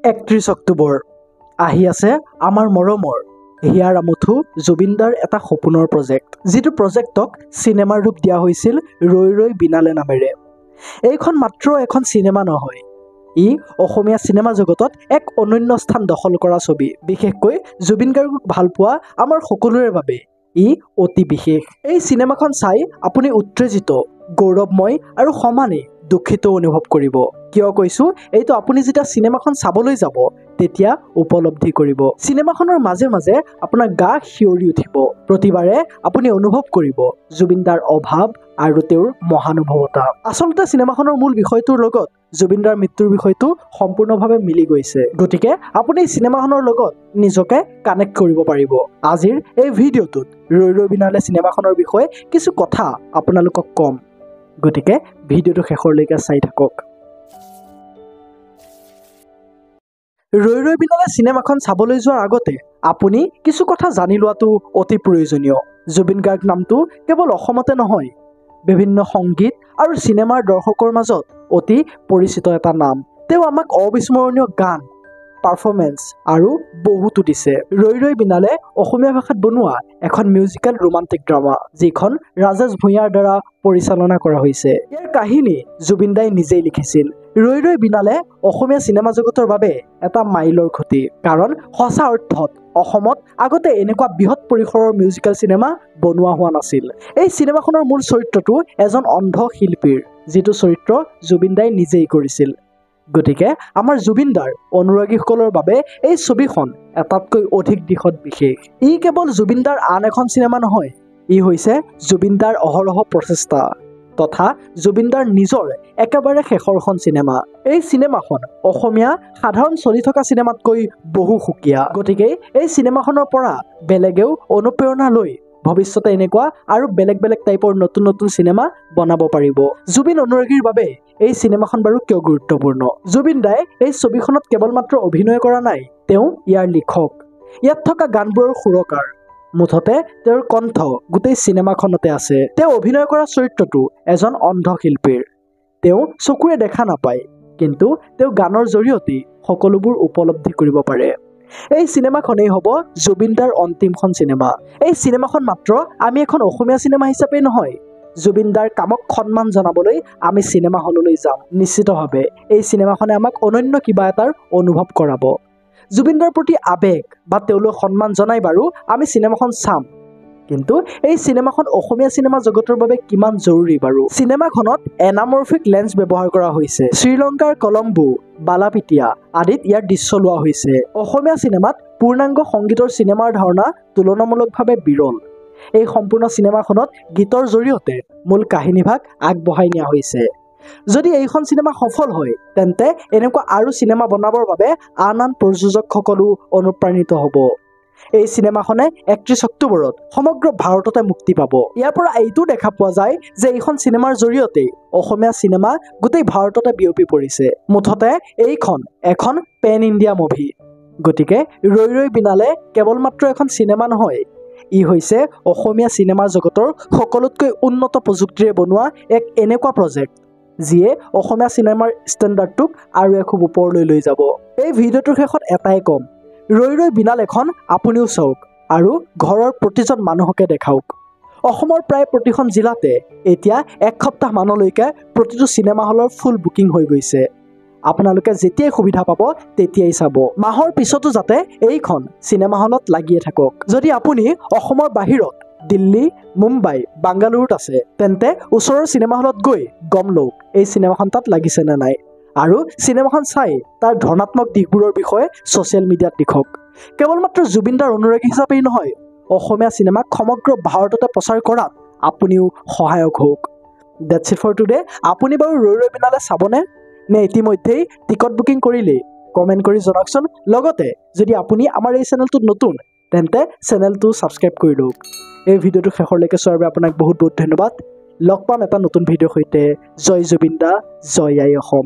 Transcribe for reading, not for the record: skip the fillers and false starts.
31 অক্টোবৰ আহি আছে আমাৰ মৰমৰ হিয়াৰ আমঠু জুবিনদাৰ এটা সপোনৰ প্ৰজেক্ট, যিটো প্ৰজেক্টক চিনেমাৰ ৰূপ দিয়া হৈছিল ৰৈ ৰৈ বিনালে নামেৰে। এইখন মাত্ৰ এখন চিনেমা নহয়, ই অসমীয়া চিনেমা জগতত এক অনন্য স্থান দখল কৰা ছবি। বিশেষকৈ জুবিন গাৰ্গক ভাল পোৱা আমাৰ সকলোৰে বাবে ই অতি বিশেষ। এই চিনেমাখন চাই আপুনি উত্তেজিত, গৌৰৱময় আৰু সমানে দুখিত অনুভৱ কৰিব। কিয় কৈছো, এইটো আপুনি যেতিয়া চিনেমাখন চাবলৈ যাব তেতিয়া উপলব্ধি কৰিব। চিনেমাখনৰ মাজে মাজে আপোনাৰ গা শিয়ৰি উঠিব। প্ৰতিবাৰে আপুনি অনুভৱ কৰিব জুবিনদাৰ অভাৱ আৰু তেওঁৰ মহানুভৱতা। আচলতে চিনেমাখনৰ মূল বিষয়টোৰ লগত জুবিনদাৰ মৃত্যুৰ বিষয়টো সম্পূৰ্ণভাৱে মিলি গৈছে। গতিকে আপুনি চিনেমাখনৰ লগত নিজকে কানেক্ট কৰিব পাৰিব। আজিৰ এই ভিডিঅ'টোত ৰৈ ৰৈ বিনালে চিনেমাখনৰ বিষয়ে কিছু কথা আপোনালোকক কম। গতিকে ভিডিঅ'টো শেষলৈকে চাই থাকক। ৰৈ ৰৈ বিনালে চিনেমাখন চাবলৈ যোৱাৰ আগতে আপুনি কিছু কথা জানি লোৱাটো অতি প্ৰয়োজনীয়। জুবিন গাৰ্গ নামটো কেৱল অসমতে নহয়, বিভিন্ন সংগীত আৰু চিনেমাৰ দৰ্শকৰ মাজত অতি পৰিচিত এটা নাম। তেওঁ আমাক অবিস্মৰণীয় গান, পাৰফৰ্মেন্স আৰু বহুতো দিছে। ৰৈ ৰৈ বিনালে অসমীয়া ভাষাত বনোৱা এখন মিউজিকেল ৰোমান্টিক ড্ৰামা, যিখন ৰাজেশ ভূঞাৰ দ্বাৰা পৰিচালনা কৰা হৈছে। ইয়াৰ কাহিনী জুবিন দাই নিজেই লিখিছিল। ৰৈ ৰৈ বিনালে অসমীয়া চিনেমা জগতৰ বাবে এটা মাইলৰ খুঁটি, কাৰণ সঁচা অৰ্থত অসমত আগতে এনেকুৱা বৃহৎ পৰিসৰৰ মিউজিকেল চিনেমা বনোৱা হোৱা নাছিল। এই চিনেমাখনৰ মূল চৰিত্ৰটো এজন অন্ধ শিল্পীৰ, যিটো চৰিত্ৰ জুবিন দাই নিজেই কৰিছিল। গতিকে আমাৰ জুবিনদাৰ অনুৰাগীসকলৰ বাবে এই ছবিখন এটাতকৈ অধিক দিশত বিশেষ। ই কেৱল জুবিনদাৰ আন এখন চিনেমা নহয়, ই হৈছে জুবিনদাৰ অহৰহ প্ৰচেষ্টা তথা জুবিনদাৰ নিজৰ একেবাৰে শেষৰখন চিনেমা। এই চিনেমাখন অসমীয়া সাধাৰণ চলি থকা চিনেমাতকৈ বহু সুকীয়া। গতিকে এই চিনেমাখনৰ পৰা বেলেগেও অনুপ্ৰেৰণা লৈ ভৱিষ্যতে এনেকুৱা আৰু বেলেগ বেলেগ টাইপৰ নতুন নতুন চিনেমা বনাব পাৰিব। জুবিন অনুৰাগীৰ বাবে এই চিনেমাখন বাৰু কিয় গুৰুত্বপূৰ্ণ? জুবিন দাই এই ছবিখনত কেৱল মাত্ৰ অভিনয় কৰা নাই, তেওঁ ইয়াৰ লিখক। ইয়াত থকা গানবোৰৰ সুৰকাৰ, মুঠতে তেওঁৰ কণ্ঠ গোটেই চিনেমাখনতে আছে। তেওঁ অভিনয় কৰা চৰিত্ৰটো এজন অন্ধ শিল্পীৰ। তেওঁ চকুৰে দেখা নাপায়, কিন্তু তেওঁ গানৰ জৰিয়তে সকলোবোৰ উপলব্ধি কৰিব পাৰে। এই চিনেমাখনেই হ'ব জুবিনদাৰ অন্তিমখন চিনেমা। এই চিনেমাখন মাত্ৰ আমি এখন অসমীয়া চিনেমা হিচাপেই নহয়, জুবিনদাৰ কামক সন্মান জনাবলৈ আমি চিনেমা হললৈ যাম। নিশ্চিতভাৱে এই চিনেমাখনে আমাক অনন্য কিবা এটাৰ অনুভৱ কৰাব। জুবিনদাৰ প্ৰতি আৱেগ বা তেওঁলৈ সন্মান জনাই বাৰু আমি চিনেমাখন চাম, কিন্তু এই চিনেমাখন অসমীয়া চিনেমা জগতৰ বাবে কিমান জৰুৰী বাৰু? চিনেমাখনত এনামৰফিক লেন্স ব্যৱহাৰ কৰা হৈছে। শ্ৰীলংকাৰ কলম্বো, বালাপিটিয়া আদিত ইয়াৰ দৃশ্য লোৱা হৈছে। অসমীয়া চিনেমাত পূৰ্ণাংগ সংগীতৰ চিনেমাৰ ধাৰণা তুলনামূলকভাৱে বিৰল। এই সম্পূৰ্ণ চিনেমাখনত গীতৰ জৰিয়তে মূল কাহিনীভাগ আগবঢ়াই নিয়া হৈছে। যদি এইখন চিনেমা সফল হয়, তেন্তে এনেকুৱা আৰু চিনেমা বনাবৰ বাবে আন আন প্ৰযোজকসকলো অনুপ্ৰাণিত হ'ব। এই চিনেমাখনে 31 অক্টোবৰত সমগ্ৰ ভাৰততে মুক্তি পাব। ইয়াৰ পৰা এইটো দেখা পোৱা যায় যে এইখন চিনেমাৰ জৰিয়তে অসমীয়া চিনেমা গোটেই ভাৰততে বিয়পি পৰিছে। মুঠতে এইখন এখন পেন ইণ্ডিয়া মুভি। গতিকে ৰৈ ৰৈ বিনালে কেৱল মাত্ৰ এখন চিনেমা নহয়, ই হৈছে অসমীয়া চিনেমাৰ জগতৰ সকলোতকৈ উন্নত প্ৰযুক্তিৰে বনোৱা এক এনেকুৱা প্ৰজেক্ট, যিয়ে অসমীয়া চিনেমাৰ ষ্টেণ্ডাৰ্ডটোক আৰু এখোপ ওপৰলৈ লৈ যাব। এই ভিডিঅ'টোৰ শেষত এটাই ক'ম, ৰৈ ৰৈ বিনালেখন আপুনিও চাওক আৰু ঘৰৰ প্ৰতিজন মানুহকে দেখাওক। অসমৰ প্ৰায় প্ৰতিখন জিলাতে এতিয়া এক সপ্তাহ মানলৈকে প্ৰতিটো চিনেমা হলৰ ফুল বুকিং হৈ গৈছে। আপোনালোকে যেতিয়াই সুবিধা পাব তেতিয়াই চাব। মাহৰ পিছতো যাতে এইখন চিনেমা হলত লাগিয়ে থাকক। যদি আপুনি অসমৰ বাহিৰত দিল্লী, মুম্বাই, বাংগালুৰুত আছে, তেন্তে ওচৰৰ চিনেমা হলত গৈ গম লওক এই চিনেমাখন তাত লাগিছে নে নাই, আৰু চিনেমাখন চাই তাৰ ধনাত্মক দিশবোৰৰ বিষয়ে ছ'চিয়েল মিডিয়াত লিখক। কেৱল মাত্ৰ জুবিনদাৰ অনুৰাগী হিচাপেই নহয়, অসমীয়া চিনেমাক সমগ্ৰ ভাৰততে প্ৰচাৰ কৰাত আপুনিও সহায়ক হওক। That's it for today. আপুনি বাৰু ৰৈ ৰৈ বিনালে চাবনে, নে ইতিমধ্যেই টিকট বুকিং কৰিলেই? কমেণ্ট কৰি জনাওকচোন। লগতে যদি আপুনি আমাৰ এই চেনেলটোত নতুন, তেন্তে চেনেলটো ছাবস্ক্ৰাইব কৰি লওক। এই ভিডিঅ'টো শেষলৈকে চোৱাৰ বাবে আপোনাক বহুত বহুত ধন্যবাদ। লগ পাম এটা নতুন ভিডিঅ'ৰ সৈতে। জয় জুবিন দা, জয় আই অসম।